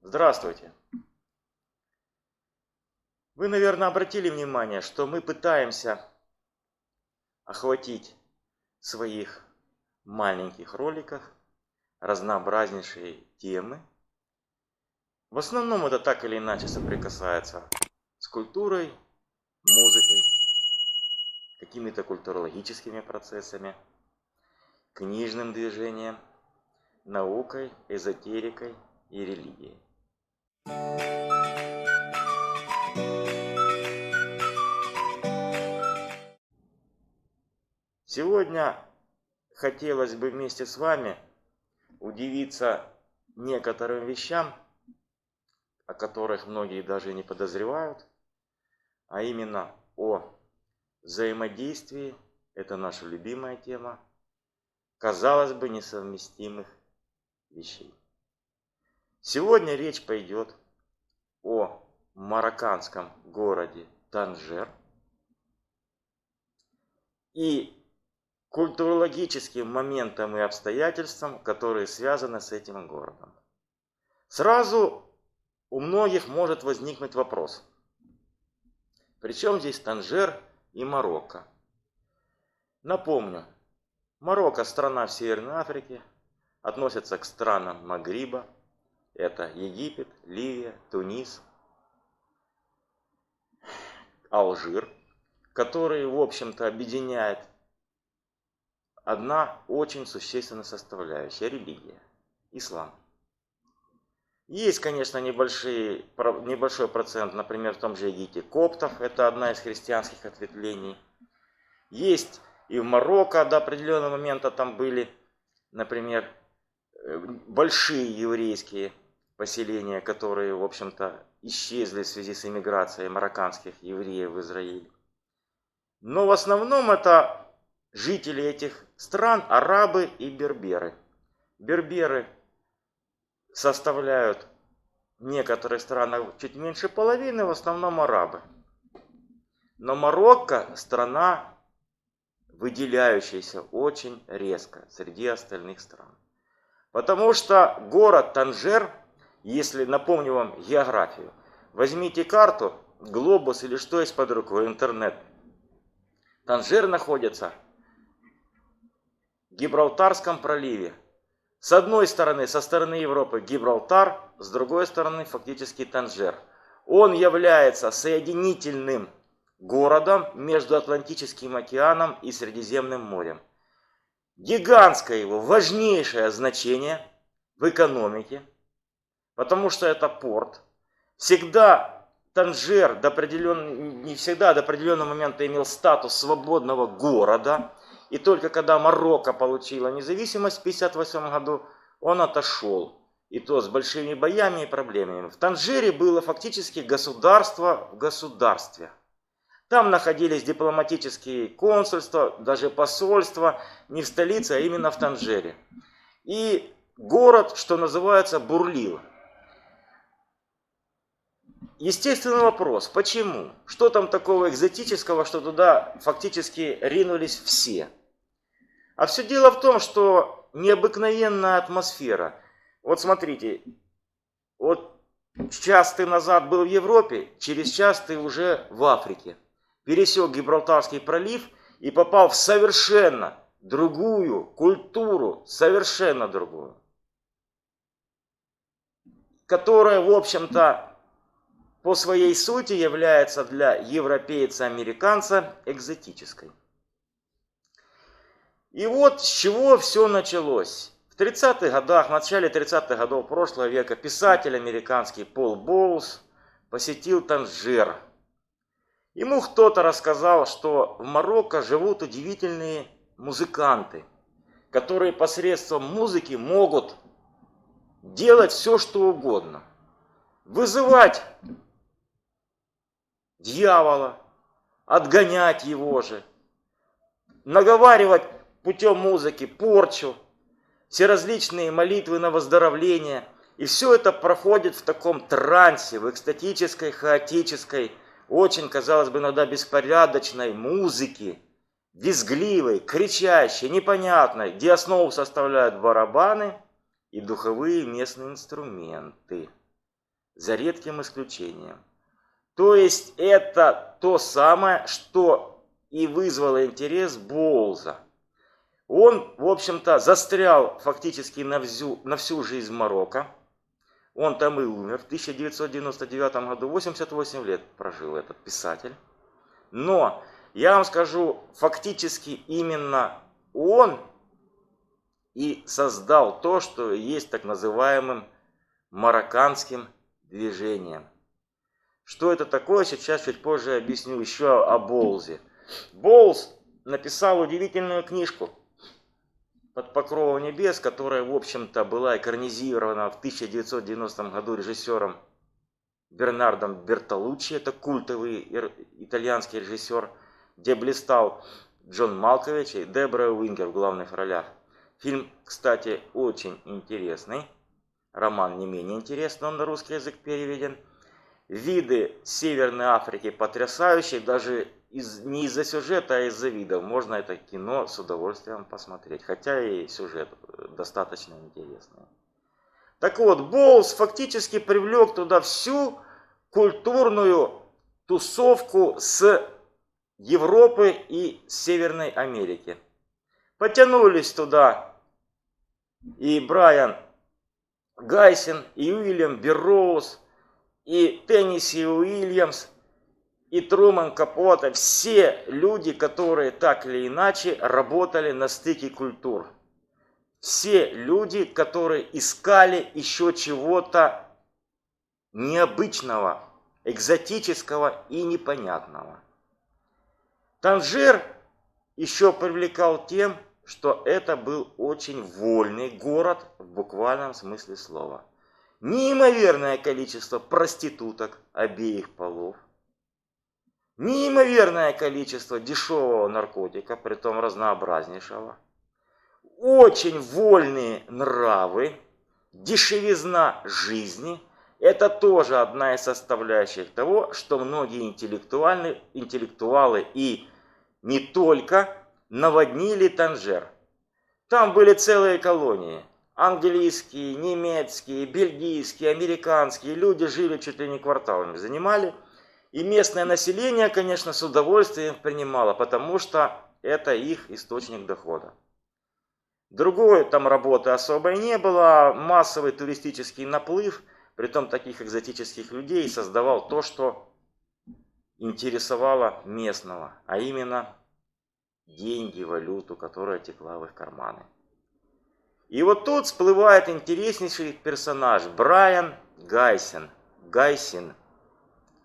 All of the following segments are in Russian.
Здравствуйте. Вы, наверное, обратили внимание, что мы пытаемся охватить в своих маленьких роликах разнообразнейшие темы. В основном это так или иначе соприкасается с культурой, музыкой, какими-то культурологическими процессами, книжным движением, наукой, эзотерикой и религией. Сегодня хотелось бы вместе с вами удивиться некоторым вещам, о которых многие даже не подозревают, а именно о взаимодействии, это наша любимая тема, казалось бы, несовместимых вещей. Сегодня речь пойдет о марокканском городе Танжер и культурологическим моментам и обстоятельствам, которые связаны с этим городом. Сразу у многих может возникнуть вопрос: при чем здесь Танжер и Марокко? Напомню, Марокко – страна в Северной Африке, относится к странам Магриба. Это Египет, Ливия, Тунис, Алжир, которые, в общем-то, объединяет одна очень существенная составляющая – религия, ислам. Есть, конечно, небольшой процент, например, в том же Египте коптов, это одна из христианских ответвлений. Есть и в Марокко до определенного момента там были, например, большие еврейские поселения, которые, в общем-то, исчезли в связи с эмиграцией марокканских евреев в Израиль. Но в основном это жители этих стран – арабы и берберы. Берберы составляют в некоторых странах чуть меньше половины, в основном арабы. Но Марокко – страна, выделяющаяся очень резко среди остальных стран. Потому что город Танжер, если напомню вам географию, возьмите карту, глобус или что есть под рукой, интернет. Танжер находится в Гибралтарском проливе. С одной стороны, со стороны Европы Гибралтар, с другой стороны фактически Танжер. Он является соединительным городом между Атлантическим океаном и Средиземным морем. Гигантское его важнейшее значение в экономике, потому что это порт. Всегда Танжер не всегда до определенного момента имел статус свободного города. И только когда Марокко получила независимость в 1958 году, он отошел. И то с большими боями и проблемами. В Танжере было фактически государство в государстве. Там находились дипломатические консульства, даже посольства, не в столице, а именно в Танжере. И город, что называется, бурлил. Естественный вопрос, почему? Что там такого экзотического, что туда фактически ринулись все? А все дело в том, что необыкновенная атмосфера. Вот смотрите, вот час ты назад был в Европе, через час ты уже в Африке. Пересек Гибралтарский пролив и попал в совершенно другую культуру, совершенно другую, которая, в общем-то, по своей сути является для европейца-американца экзотической. И вот с чего все началось. В 30-х годах, в начале 30-х годов прошлого века писатель американский Пол Боулс посетил Танжер. Ему кто-то рассказал, что в Марокко живут удивительные музыканты, которые посредством музыки могут делать все, что угодно. Вызывать дьявола, отгонять его же, наговаривать путем музыки порчу, всеразличные молитвы на выздоровление. И все это проходит в таком трансе, в экстатической, хаотической, очень, казалось бы, иногда беспорядочной музыке, визгливой, кричащей, непонятной, где основу составляют барабаны и духовые местные инструменты. за редким исключением. То есть это то самое, что и вызвало интерес Боулза. Он, в общем-то, застрял фактически на всю жизнь в Марокко. Он там и умер. В 1999 году 88 лет прожил этот писатель. Но, я вам скажу, фактически именно он и создал то, что есть так называемым марокканским движением. Что это такое, сейчас чуть позже объясню еще о Боулзе. Боулз написал удивительную книжку «Под покровом небес», которая, в общем-то, была экранизирована в 1990 году режиссером Бернардом Бертолуччи. Это культовый итальянский режиссер, где блистал Джон Малкович и Дебора Уингер в главных ролях. Фильм, кстати, очень интересный. Роман не менее интересный, он на русский язык переведен. Виды Северной Африки потрясающие, даже не из-за сюжета, а из-за видов. Можно это кино с удовольствием посмотреть, хотя и сюжет достаточно интересный. Так вот, Боулз фактически привлек туда всю культурную тусовку с Европы и Северной Америки. Потянулись туда и Брайан Гайсин, и Уильям Берроуз, и Тенниси Уильямс, и Труман Капоте. Все люди, которые так или иначе работали на стыке культур. Все люди, которые искали еще чего-то необычного, экзотического и непонятного. Танжер еще привлекал тем, что это был очень вольный город в буквальном смысле слова. Неимоверное количество проституток обеих полов. Неимоверное количество дешевого наркотика, притом разнообразнейшего. Очень вольные нравы, дешевизна жизни. Это тоже одна из составляющих того, что многие интеллектуалы и не только наводнили Танжер. Там были целые колонии. Английские, немецкие, бельгийские, американские. Люди жили чуть ли не кварталами, занимали. И местное население, конечно, с удовольствием принимало, потому что это их источник дохода. Другой там работы особой не было. Массовый туристический наплыв, притом таких экзотических людей, создавал то, что интересовало местного, а именно деньги, валюту, которая текла в их карманы. И вот тут всплывает интереснейший персонаж Брайан Гайсин,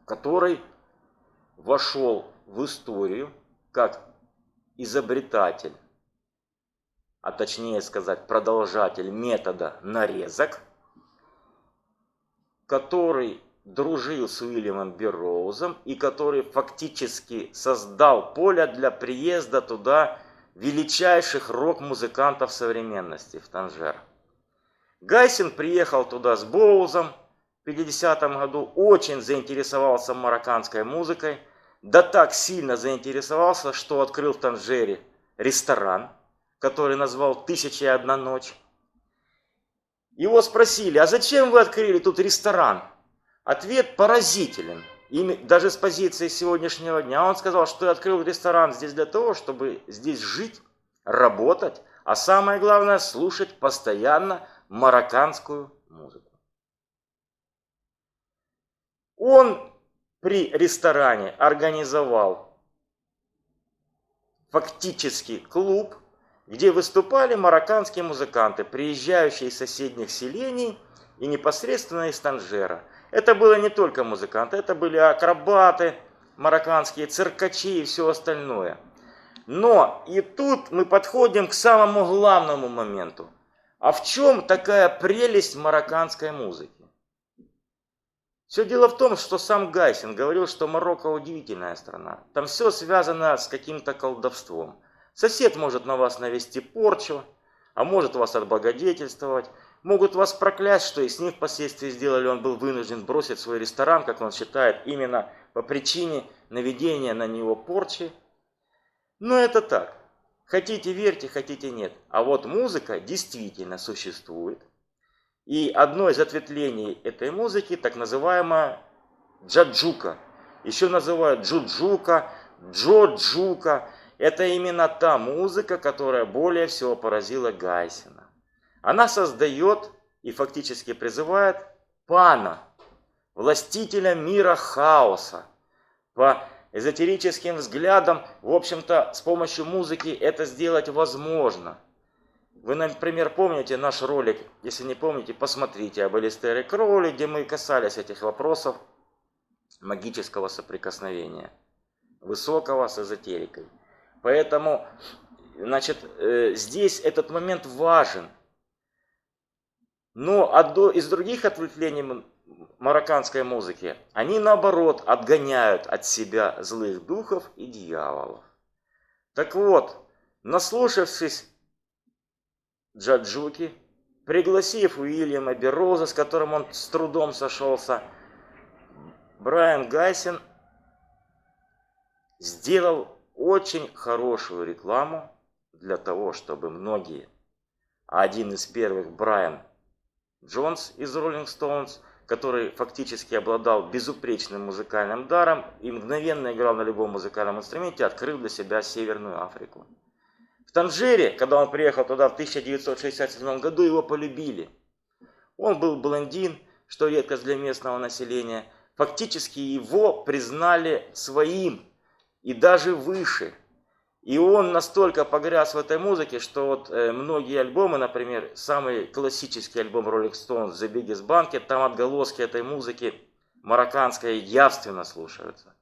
который вошел в историю как изобретатель, а точнее сказать продолжатель метода нарезок, который дружил с Уильямом Берроузом и который фактически создал поле для приезда туда величайших рок-музыкантов современности, в Танжер. Гайсин приехал туда с Боулзом в 50-м году, очень заинтересовался марокканской музыкой, да так сильно заинтересовался, что открыл в Танжере ресторан, который назвал «1001 ночь». Его спросили: а зачем вы открыли тут ресторан? Ответ поразителен. И даже с позиции сегодняшнего дня он сказал, что я открыл ресторан здесь для того, чтобы здесь жить, работать, а самое главное слушать постоянно марокканскую музыку. Он при ресторане организовал фактически клуб, где выступали марокканские музыканты, приезжающие из соседних селений и непосредственно из Танжера. Это были не только музыканты, это были акробаты, марокканские циркачи и все остальное. Но и тут мы подходим к самому главному моменту. А в чем такая прелесть марокканской музыки? Все дело в том, что сам Гайсин говорил, что Марокко удивительная страна. Там все связано с каким-то колдовством. Сосед может на вас навести порчу, а может вас отблагодетельствовать. Могут вас проклясть, что и с ним впоследствии сделали. Он был вынужден бросить свой ресторан, как он считает, именно по причине наведения на него порчи. Но это так. Хотите верьте, хотите нет. А вот музыка действительно существует. И одно из ответвлений этой музыки, так называемая джаджука. Еще называют джуджука, джоджука. Это именно та музыка, которая более всего поразила Гайсина. Она создает и фактически призывает пана, властителя мира хаоса. По эзотерическим взглядам, в общем-то, с помощью музыки это сделать возможно. Вы, например, помните наш ролик, если не помните, посмотрите об Алистере Кроули, где мы касались этих вопросов магического соприкосновения, высокого с эзотерикой. Поэтому, значит, здесь этот момент важен. Но из других ответвлений марокканской музыки, они наоборот отгоняют от себя злых духов и дьяволов. Так вот, наслушавшись джаджуки, пригласив Уильяма Берроуза, с которым он с трудом сошелся, Брайан Гайсин сделал очень хорошую рекламу для того, чтобы многие, а один из первых Брайан Джонс из Rolling Stones, который фактически обладал безупречным музыкальным даром и мгновенно играл на любом музыкальном инструменте, открыл для себя Северную Африку. В Танжере, когда он приехал туда в 1967 году, его полюбили. Он был блондин, что редкость для местного населения. Фактически его признали своим и даже выше. И он настолько погряз в этой музыке, что вот многие альбомы, например, самый классический альбом Rolling Stones The Biggest Banquet, там отголоски этой музыки марокканской явственно слушаются.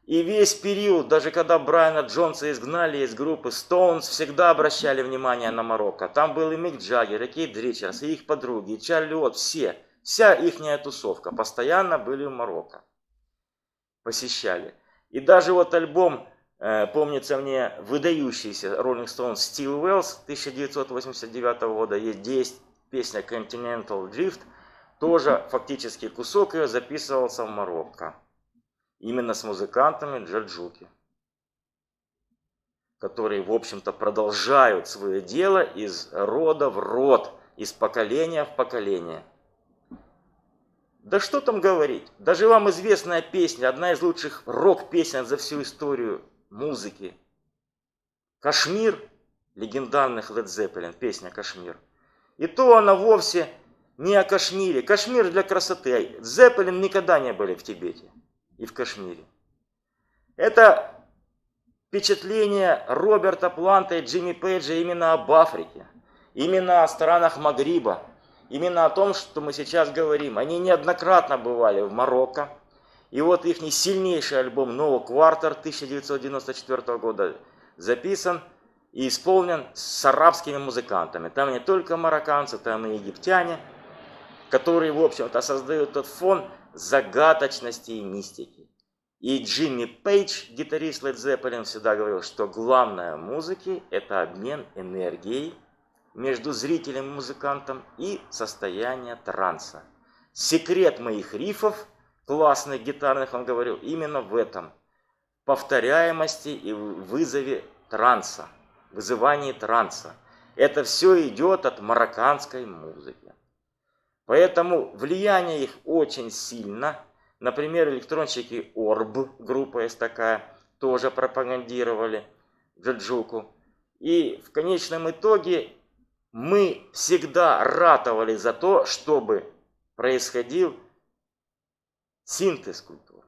И весь период, даже когда Брайана Джонса изгнали из группы Stones, всегда обращали внимание на Марокко. Там был и Мик Джаггер, и Кейт Ричардс, и их подруги, и Чарли Отт, вся ихняя тусовка постоянно были в Марокко. Посещали. И даже вот альбом, помнится мне, выдающийся Rolling Stones Steel Wells 1989 года, есть песня Continental Drift, тоже фактически кусок ее записывался в Марокко. Именно с музыкантами джаджуки, которые, в общем-то, продолжают свое дело из рода в род, из поколения в поколение. Да что там говорить, даже вам известная песня, одна из лучших рок-песен за всю историю музыки. «Кашмир» легендарных Led Zeppelin, песня «Кашмир». И то она вовсе не о Кашмире. Кашмир для красоты. Zeppelin никогда не были в Тибете и в Кашмире. Это впечатление Роберта Планта и Джимми Пейджа именно об Африке, именно о странах Магриба, именно о том, что мы сейчас говорим. Они неоднократно бывали в Марокко. И вот их сильнейший альбом No Quarter 1994 года записан и исполнен с арабскими музыкантами. Там не только марокканцы, там и египтяне, которые, в общем-то, создают тот фон загадочности и мистики. И Джимми Пейдж, гитарист Led Zeppelin, всегда говорил, что главное в музыке – это обмен энергией между зрителем и музыкантом и состояние транса. Секрет моих рифов, классных гитарных, он говорил, именно в этом. Повторяемости и вызове транса, вызывании транса. Это все идет от марокканской музыки. Поэтому влияние их очень сильно. Например, электронщики Orb, группа есть такая, тоже пропагандировали джаджуку. И в конечном итоге мы всегда ратовали за то, чтобы происходил синтез культур,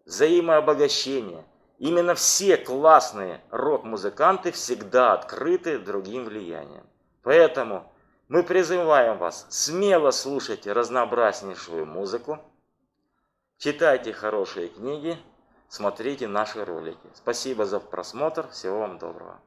взаимообогащение. Именно все классные рок-музыканты всегда открыты другим влиянием. Поэтому мы призываем вас смело слушать разнообразнейшую музыку, читайте хорошие книги, смотрите наши ролики. Спасибо за просмотр, всего вам доброго.